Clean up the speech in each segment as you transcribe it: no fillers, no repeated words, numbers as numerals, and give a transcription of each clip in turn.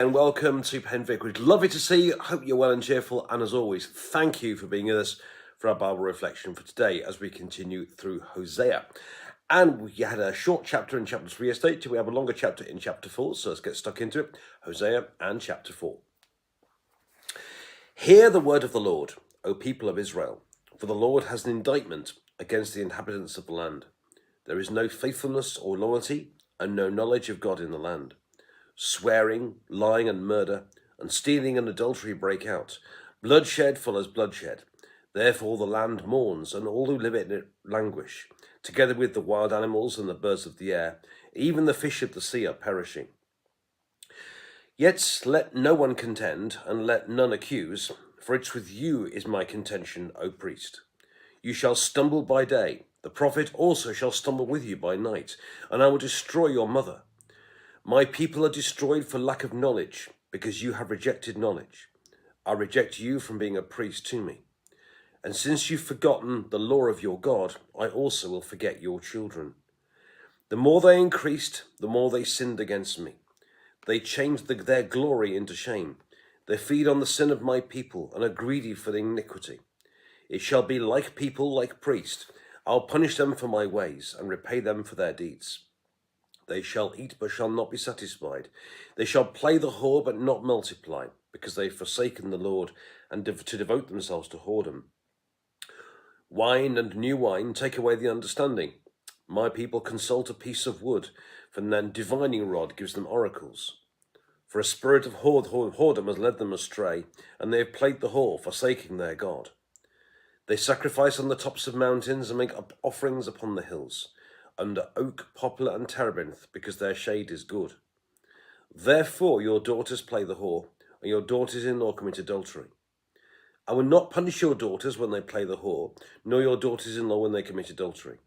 And welcome to Pen Vicarage. Lovely to see you. Hope you're well and cheerful. And as always, thank you for being with us for our Bible reflection for today as we continue through Hosea. And we had a short chapter in chapter 3 yesterday. We have a longer chapter in chapter 4. So let's get stuck into it. Hosea and chapter 4. Hear the word of the Lord, O people of Israel, for the Lord has an indictment against the inhabitants of the land. There is no faithfulness or loyalty and no knowledge of God in the land. Swearing, lying and murder, and stealing and adultery break out. Bloodshed follows bloodshed. Therefore the land mourns, and all who live in it languish, together with the wild animals and the birds of the air. Even the fish of the sea are perishing. Yet let no one contend, and let none accuse, for it's with you is my contention, O priest. You shall stumble by day, the prophet also shall stumble with you by night, and I will destroy your mother. My people are destroyed for lack of knowledge, because you have rejected knowledge. I reject you from being a priest to me. And since you've forgotten the law of your God, I also will forget your children. The more they increased, the more they sinned against me. They changed their glory into shame. They feed on the sin of my people and are greedy for the iniquity. It shall be like people, like priests. I'll punish them for my ways and repay them for their deeds. They shall eat but shall not be satisfied. They shall play the whore but not multiply, because they have forsaken the Lord and to devote themselves to whoredom. Wine and new wine take away the understanding. My people consult a piece of wood, for then divining rod gives them oracles. For a spirit of whoredom has led them astray, and they have played the whore, forsaking their God. They sacrifice on the tops of mountains and make up offerings upon the hills, under oak, poplar, and terebinth, because their shade is good. Therefore your daughters play the whore, and your daughters-in-law commit adultery. I will not punish your daughters when they play the whore, nor your daughters-in-law when they commit adultery.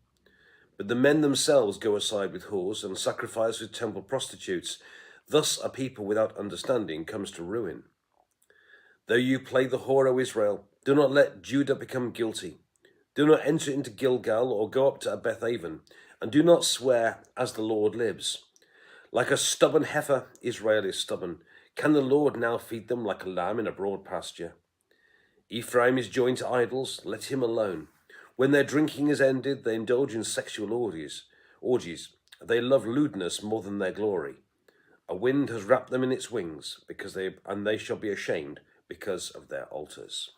But the men themselves go aside with whores, and sacrifice with temple prostitutes. Thus a people without understanding comes to ruin. Though you play the whore, O Israel, do not let Judah become guilty. Do not enter into Gilgal or go up to Beth-aven, and do not swear as the Lord lives. Like a stubborn heifer, Israel is stubborn. Can the Lord now feed them like a lamb in a broad pasture? Ephraim is joined to idols, let him alone. When their drinking is ended, they indulge in sexual orgies. They love lewdness more than their glory. A wind has wrapped them in its wings, and they shall be ashamed because of their altars.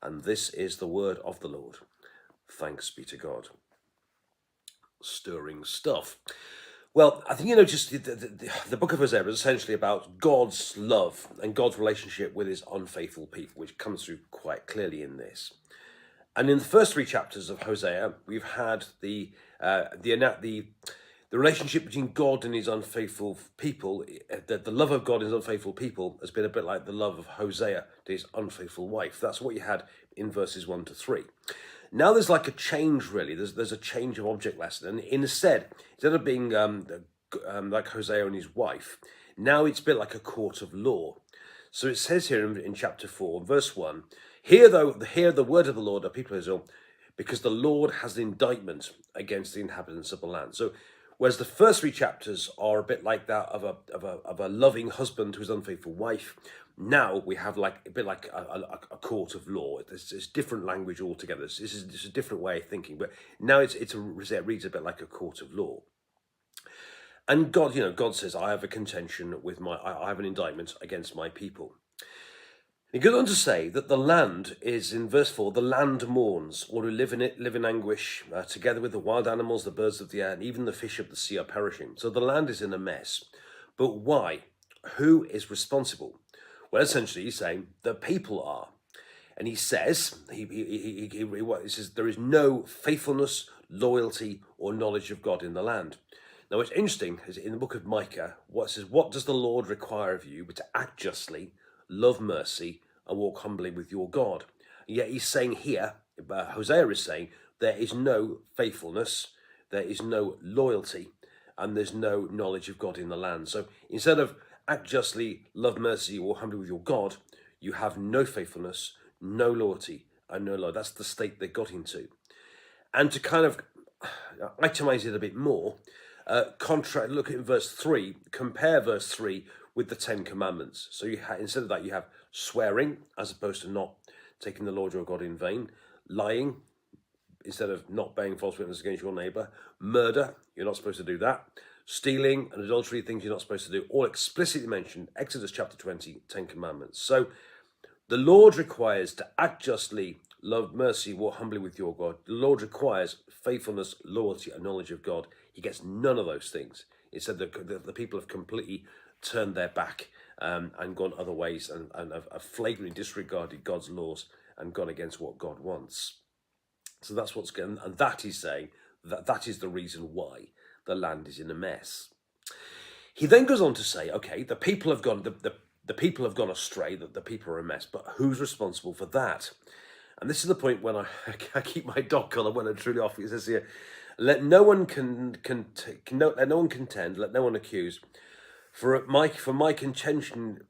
And this is the word of the Lord. Thanks be to God. Stirring stuff. Well, I think just the book of Hosea is essentially about God's love and God's relationship with his unfaithful people, which comes through quite clearly in this. And in the first 3 chapters of Hosea, we've had the relationship between God and his unfaithful people. The love of God and his unfaithful people has been a bit like the love of Hosea to his unfaithful wife. That's what you had in verses 1 to 3. Now there's like a change, really. There's a change of object lesson. And instead of being like Hosea and his wife, now it's a bit like a court of law. So it says here in chapter 4, verse 1, hear the word of the Lord, O people of Israel, because the Lord has an indictment against the inhabitants of the land. So whereas the first 3 chapters are a bit like that of a loving husband to his unfaithful wife, now we have a bit like a court of law. It's different language altogether. This is a different way of thinking, but now it reads a bit like a court of law. And God says, I have a contention with I have an indictment against my people. He goes on to say that the land is, in verse 4, the land mourns. All who live in it live in anguish, together with the wild animals, the birds of the air, and even the fish of the sea are perishing. So the land is in a mess. But why? Who is responsible? Well, essentially, he's saying the people are. And he says, he says there is no faithfulness, loyalty, or knowledge of God in the land. Now, what's interesting is in the book of Micah, what says, what does the Lord require of you but to act justly, love mercy, and walk humbly with your God? And yet he's saying here, Hosea is saying, there is no faithfulness, there is no loyalty, and there's no knowledge of God in the land. So instead of act justly, love mercy, walk humbly with your God, you have no faithfulness, no loyalty, and no love. That's the state they got into. And to kind of itemize it a bit more, look at verse 3, compare verse 3 with the Ten Commandments. So instead of that, you have swearing, as opposed to not taking the Lord your God in vain, lying, instead of not bearing false witness against your neighbor, murder, you're not supposed to do that, stealing and adultery, things you're not supposed to do, all explicitly mentioned, Exodus chapter 20, 10 Commandments. So the Lord requires to act justly, love mercy, walk humbly with your God. The Lord requires faithfulness, loyalty, and knowledge of God. He gets none of those things. It said that the people have completely turned their back and gone other ways and have flagrantly disregarded God's laws and gone against what God wants. So that's what's going, and that is saying that is the reason why the land is in a mess. He then goes on to say, okay, the people have gone, the people have gone astray, that the people are a mess, but who's responsible for that? And this is the point when I keep my dog collar when I'm truly off. It says here, let no one let no one contend, let no one accuse. For my contention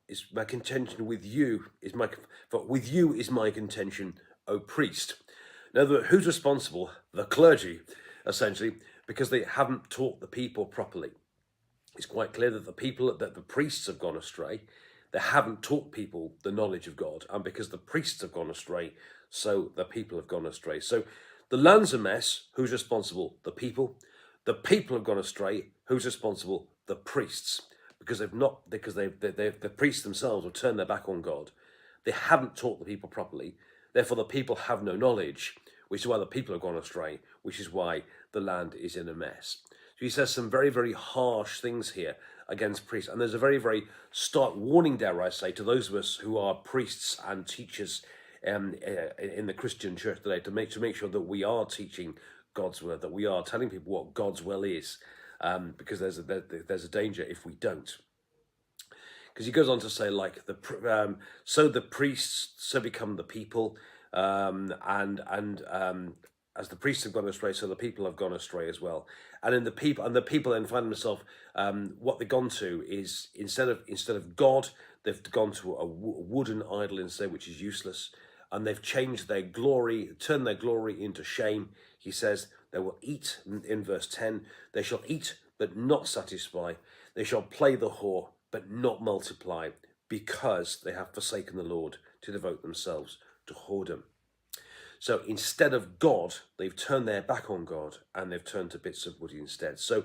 is my contention with you is my for with you is my contention, O priest. In other words, who's responsible? The clergy, essentially, because they haven't taught the people properly. It's quite clear that the priests have gone astray. They haven't taught people the knowledge of God, and because the priests have gone astray, so the people have gone astray. So the land's a mess. Who's responsible? The people. The people have gone astray. Who's responsible? The priests, because the priests themselves have turned their back on God. They haven't taught the people properly. Therefore, the people have no knowledge, which is why the people have gone astray, which is why the land is in a mess. So he says some very, very harsh things here against priests. And there's a very, very stark warning, dare I say, to those of us who are priests and teachers in the Christian church today, to make sure that we are teaching God's word, that we are telling people what God's will is, because there's a danger if we don't. Because he goes on to say, like, so the priests so become the people, and as the priests have gone astray, so the people have gone astray as well. And the people then find themselves, what they've gone to is instead of God, they've gone to a wooden idol instead, which is useless, and they've changed their glory, turned their glory into shame. He says they will eat, in verse 10, they shall eat but not satisfy, they shall play the whore but not multiply, because they have forsaken the Lord to devote themselves to whoredom. So instead of God, they've turned their back on God and they've turned to bits of wood instead. So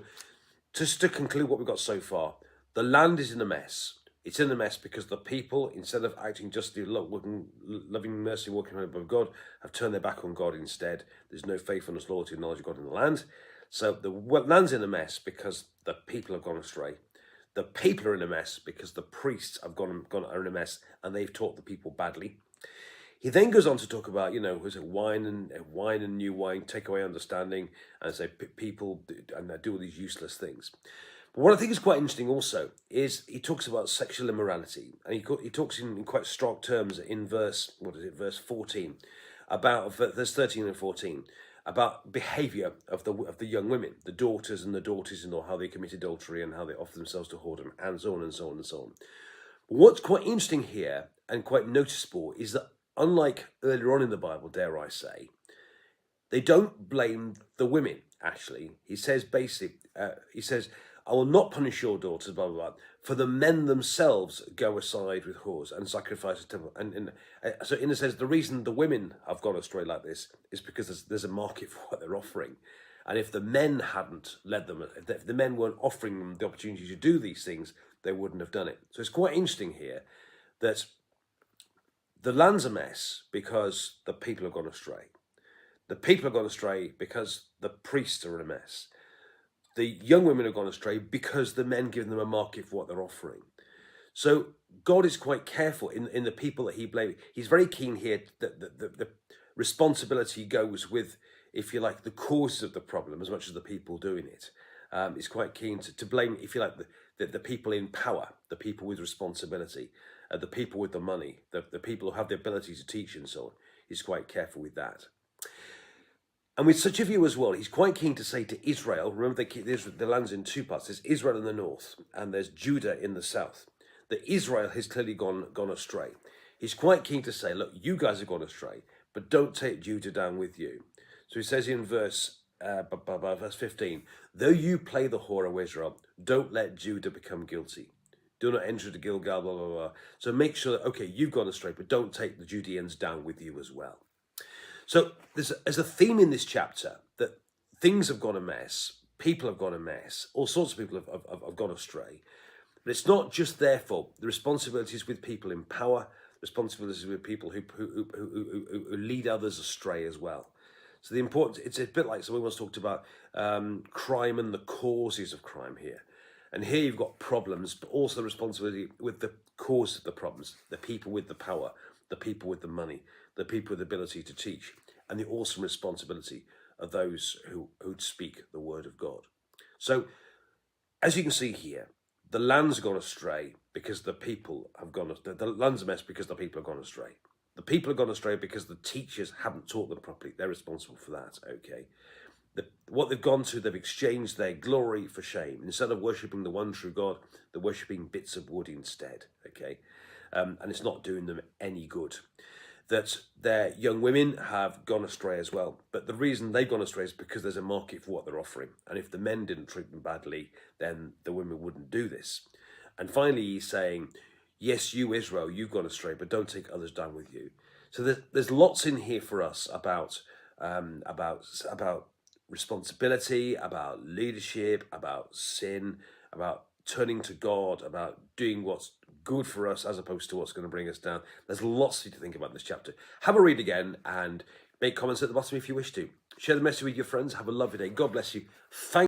just to conclude what we've got so far, the land is in a mess. It's in a mess because the people, instead of acting justly, loving mercy, walking above God, have turned their back on God instead. There's no faithfulness, loyalty, and knowledge of God in the land. So the land's in a mess because the people have gone astray. The people are in a mess because the priests are in a mess and they've taught the people badly. He then goes on to talk about, was it wine and new wine take away understanding, and say people do all these useless things. But what I think is quite interesting also is he talks about sexual immorality, and he talks in quite strong terms in verse 14, about verse 13 and 14, about behaviour of the young women, the daughters and the daughters-in-law, how they commit adultery and how they offer themselves to whoredom, and so on and so on and so on. But what's quite interesting here and quite noticeable is that, unlike earlier on in the Bible, dare I say, they don't blame the women, actually. He says basically, I will not punish your daughters, blah, blah, blah, for the men themselves go aside with whores and sacrifice the temple. So in a sense, the reason the women have gone astray like this is because there's a market for what they're offering. And if the men hadn't led them, if the men weren't offering them the opportunity to do these things, they wouldn't have done it. So it's quite interesting here that the land's a mess because the people have gone astray. The people have gone astray because the priests are in a mess. The young women have gone astray because the men give them a market for what they're offering. So God is quite careful in the people that he blames. He's very keen here that the responsibility goes with, if you like, the causes of the problem as much as the people doing it. He's quite keen to blame, if you like, the people in power, the people with responsibility, the people with the money, the people who have the ability to teach and so on. He's quite careful with that. And with such a view as well, he's quite keen to say to Israel, remember the land's in two parts, there's Israel in the north and there's Judah in the south, that Israel has clearly gone astray. He's quite keen to say, look, you guys have gone astray, but don't take Judah down with you. So he says in verse 15, though you play the whore, O Israel, don't let Judah become guilty. Do not enter into Gilgal, blah, blah, blah. So make sure that, okay, you've gone astray, but don't take the Judeans down with you as well. So there's a theme in this chapter that things have gone amiss, people have gone amiss, all sorts of people have gone astray. But it's not just their fault. The responsibilities with people in power, responsibilities with people who lead others astray as well. So the importance, it's a bit like someone once talked about crime and the causes of crime here. And here you've got problems, but also the responsibility with the cause of the problems, the people with the power, the people with the money, the people with the ability to teach, and the awesome responsibility of those who speak the word of God. So, as you can see here, the land's gone astray because the people have gone. The land's a mess because the people have gone astray. The people have gone astray because the teachers haven't taught them properly. They're responsible for that. Okay. What they've gone to, they've exchanged their glory for shame. Instead of worshipping the one true God, they're worshipping bits of wood instead. Okay, and it's not doing them any good. That their young women have gone astray as well. But the reason they've gone astray is because there's a market for what they're offering. And if the men didn't treat them badly, then the women wouldn't do this. And finally, he's saying, yes, you, Israel, you've gone astray, but don't take others down with you. So there's lots in here for us about responsibility, about leadership, about sin, about turning to God, about doing what's good for us as opposed to what's going to bring us down. There's lots to think about in this chapter. Have a read again and make comments at the bottom if you wish to. Share the message with your friends. Have a lovely day. God bless you. Thank